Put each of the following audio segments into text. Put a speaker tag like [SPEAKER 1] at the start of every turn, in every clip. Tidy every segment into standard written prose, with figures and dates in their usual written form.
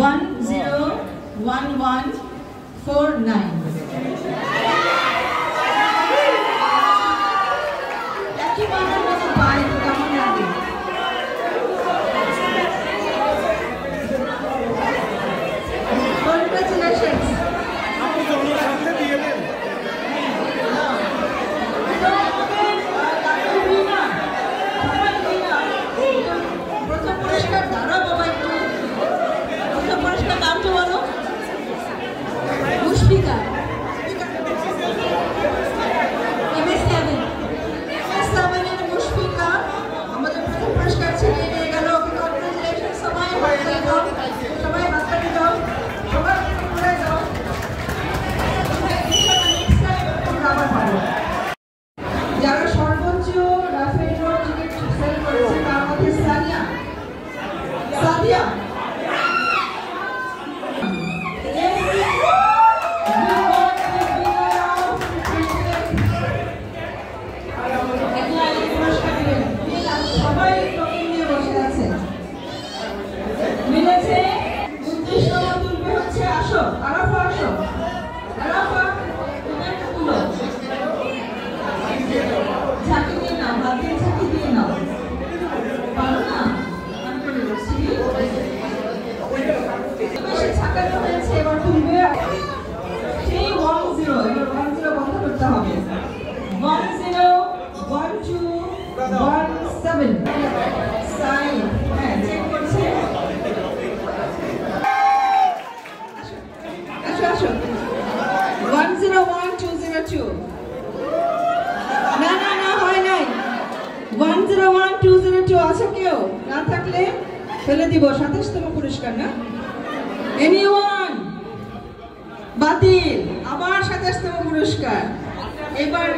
[SPEAKER 1] 101149. Congratulations. প্রথম পুরস্কার দাঁড়া বাবা একটু প্রথম পুরস্কার নামটা বলো মুশফিকা MS7 মুশফিকা আমাদের প্রথম পুরস্কার ছিল নিয়ে গেল কংগ্রেচুলেশন সবাই হাততালি দাও সবাই হাততালি দাও সবাই ঘুরে যাও আবার পাবো যারা সর্বোচ্চ রাফেল টিকিট সেল করেছে তার মধ্যে সাদিয়া আছে কেউ না থাকলে ফেলে দিব 27তম পুরস্কার না এনিওয়ান বাতিল আবার 27তম পুরস্কার এবার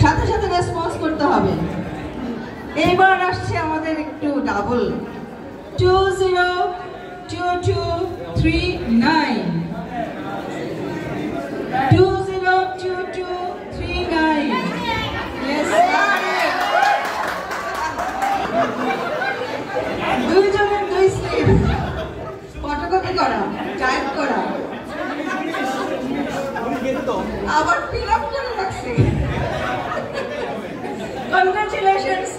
[SPEAKER 1] সাথে সাথে রেসপন্স করতে হবে এবার আসছে আমাদের একটু ডাবল 202239 202239 দুইজনের দুই স্লিপ ফটোকপি করা টাইপ করা আবার ফিল আপ করে রাখছি কংগ্রেচুলেশনস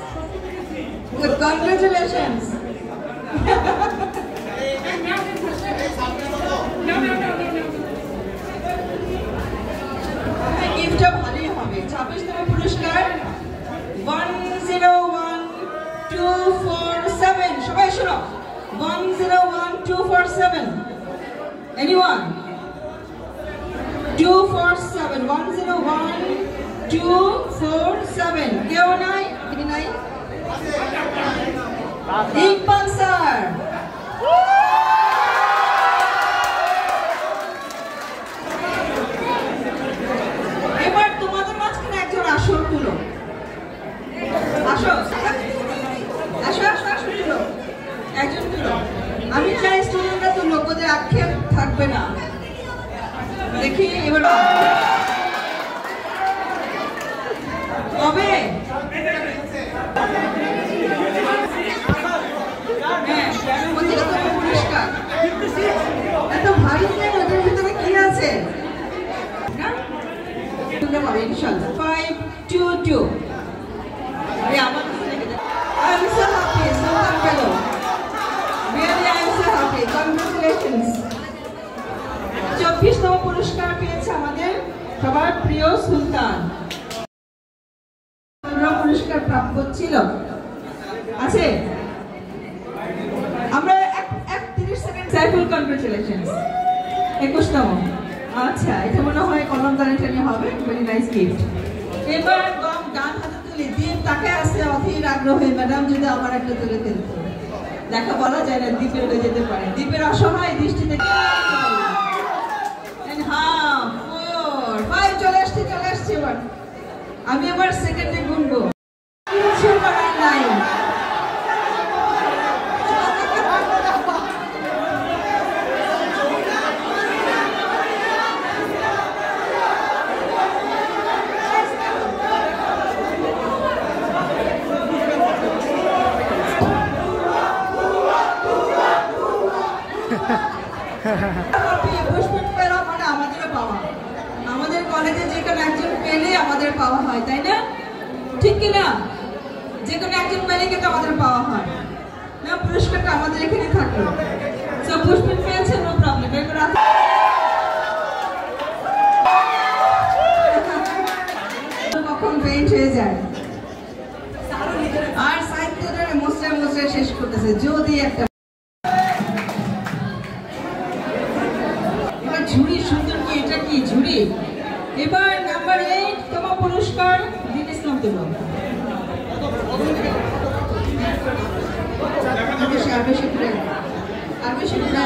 [SPEAKER 1] গিফটটা ভালোই হবে 26তম পুরস্কার 101247 সবাই শোনো 101247 anyone 247 101247 কেউ নাই নাই ইকবাল স্যার এবার তোমাদের মাঝখানে একজন আসল তুলো আসো আসো আসো আসো তুলো একজন তুলো আমি চাই স্টুডেন্টরা তুলো ওদের আক্ষেপ থাকবে না দেখি এবার কবে পুরস্কার এত ভারী ওদের ভিতরে কি আছে ইনশাআল্লাহ 522 I'm so happy, Sultan Fellow. Really, I'm so happy. Congratulations. 24তম পুরস্কার পেয়েছে আমাদের সবার প্রিয় সুলতান পুরস্কার প্রাপ্ত ছিল আছে আমরা 30 সেকেন্ড সাইফুল কংগ্রেচুলেশনস 21তম আচ্ছা এটা মনে হয় কলম দাঁড়িয়ে হবে ভেরি নাইস গিফট এবার গান হাতে তুলি দীপ তাকে আছে অধীর আগ্রহে ম্যাডাম যদি আমার একটা তুলে দিত দেখা বলা যায় না দ্বীপের হয়ে যেতে পারে দ্বীপের অসহায় দৃষ্টি থেকে হ্যাঁ 4 5 চলে আসছে এবার আমি আবার সেকেন্ডে গুনবো কিছু করার নাই পুষ্পিত পেলা মানে আমাদেরও পাওয়া। আমাদের কলেজে যে কোনো একজন পেলে আমাদের পাওয়া হয়, তাই না? ঠিক কিনা? যে কোনো একজন পেলে কিন্তু আমাদের পাওয়া হয় না, পুরস্কারটা আমাদের এখানে থাকে। সো পুষ্পিত পেয়েছে, নো প্রবলেম। এবার কখন পেইন্ট হয়ে যায় আর সাহিত্যটা মোস্টার শেষ করতেছে যদি একটা ঝুড়ি। সুন্দর কি এটা, কি ঝুড়ি? এবার নাম্বার 8 তম পুরস্কার দিন ইসলাম দেব। আর বেশি না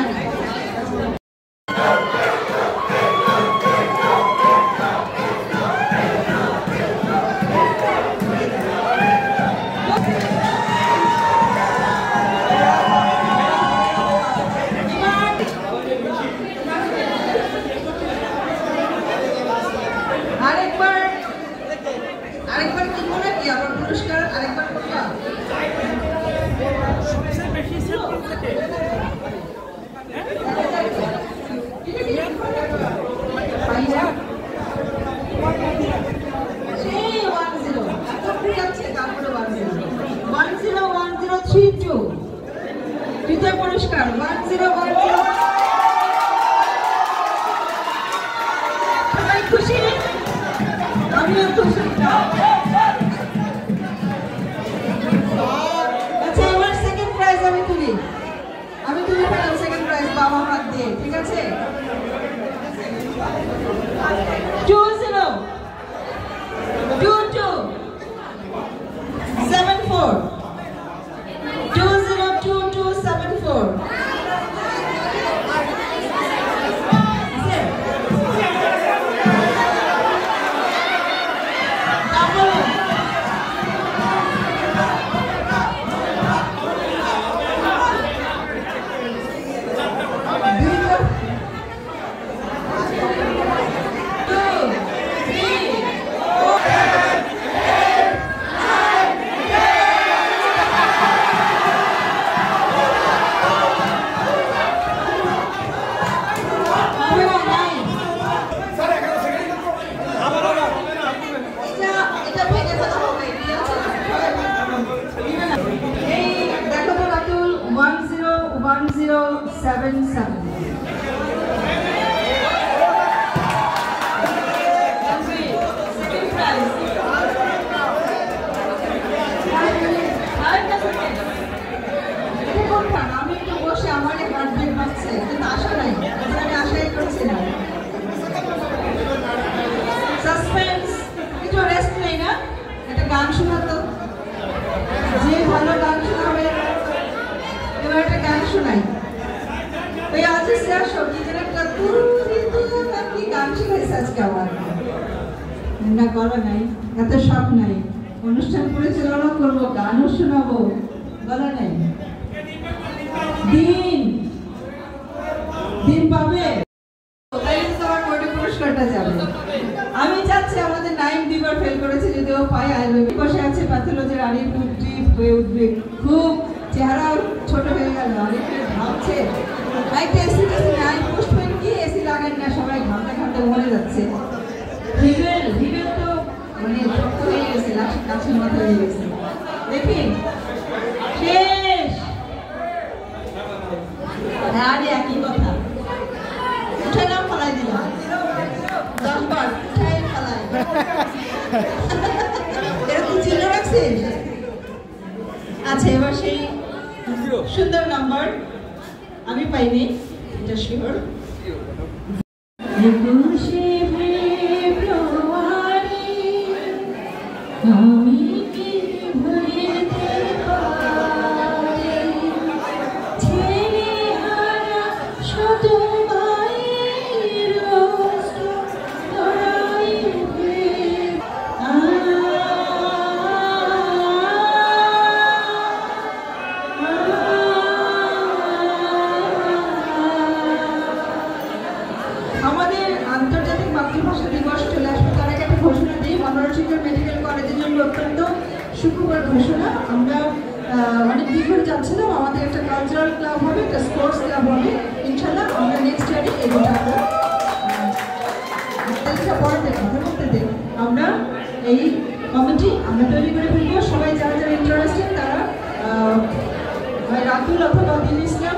[SPEAKER 1] আরেকবার কি মনে কি আবার পুরস্কার আরেকবার করবা? তৃতীয় পুরস্কার 1010। সবাই খুশি? আমিও খুশি। আচ্ছা, এবার সেকেন্ড প্রাইজ আমি তুলি ফেলাম। সেকেন্ড প্রাইজ বাবা হাত দিয়ে, ঠিক আছে? 202274 202274। আমি একটু বসে আমার হার্টবিট বাজছে, কিন্তু আশা নাই, আমি আশাই করছি না। সাসপেন্স, একটু রেস্ট নেই না? একটা গান শোনাতো, যে ভালো গান শোনাবে। এবার একটা গান শোনাই। ওই আজকে আসো কি যেন একটা কি গান শিখাইছে আজকে আমার। না গলা নাই, এত শখ নাই, অনুষ্ঠান পরিচালনা করবো, গানও শোনাবো, গলা নাই। দিন পাবে, পুরস্কারটা যাবে। আমি চাচ্ছি আমাদের নাইম দুইবার ফেল করেছে, যদি ও পায় আয়ুর্বেদিক বসে আছে প্যাথোলজির আরিফ উদ্দীপ হয়ে উঠবে, খুব চেহারা ছোট হয়ে গেল, আরিফের ভাবছে একটা এসি টেসি নাই, পোস্টম্যান কি এসি লাগান না, সবাই ঘামতে ঘামতে মরে যাচ্ছে। ভিভেল তো মানে শক্ত হয়ে গেছে, কাছের মাথা হয়ে গেছে। দেখি শেষ আরে একই কথা, উঠে নাম ফলাই দিলাম 10 বার উঠাই ফেলাই। এরকম চিহ্ন রাখছিস? আচ্ছা, এবার সেই সুন্দর নাম্বার আমি পাইনি, এটা শিওর। আমি কি ভুলিতে পারি ছেড়ে হারা শত মায়ের ধরাইবে। আমাদের আন্তর্জাতিক মাতৃভাষা দিবস চলে আসবে, তার আগে একটা ঘোষণা দিই। মনোরঞ্জিত মেডিকেল কলেজের জন্য অত্যন্ত সুখবর ঘোষণা। আমরা অনেক দিন ধরে যাচ্ছিলাম, আমাদের একটা কালচারাল ক্লাব হবে, একটা স্পোর্টস ক্লাব হবে। এই কমিটি আমরা তৈরি করে ফেলবো। সবাই যারা যারা ইন্টারেস্টেড তারা রাতুল অথবা দিল ইসলাম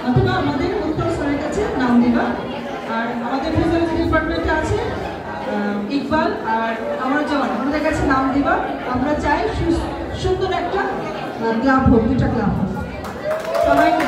[SPEAKER 1] অথবা আমাদের উত্তর স্যারের কাছে নাম দিবা। আর আমাদের ফিজিওলজি ডিপার্টমেন্টে আছে ইকবাল আর আমার জওয়ান, আমাদের কাছে নাম দিবা। আমরা চাই সুন্দর একটা ক্লাব হোক, দুটা ক্লাব হোক। সবাইকে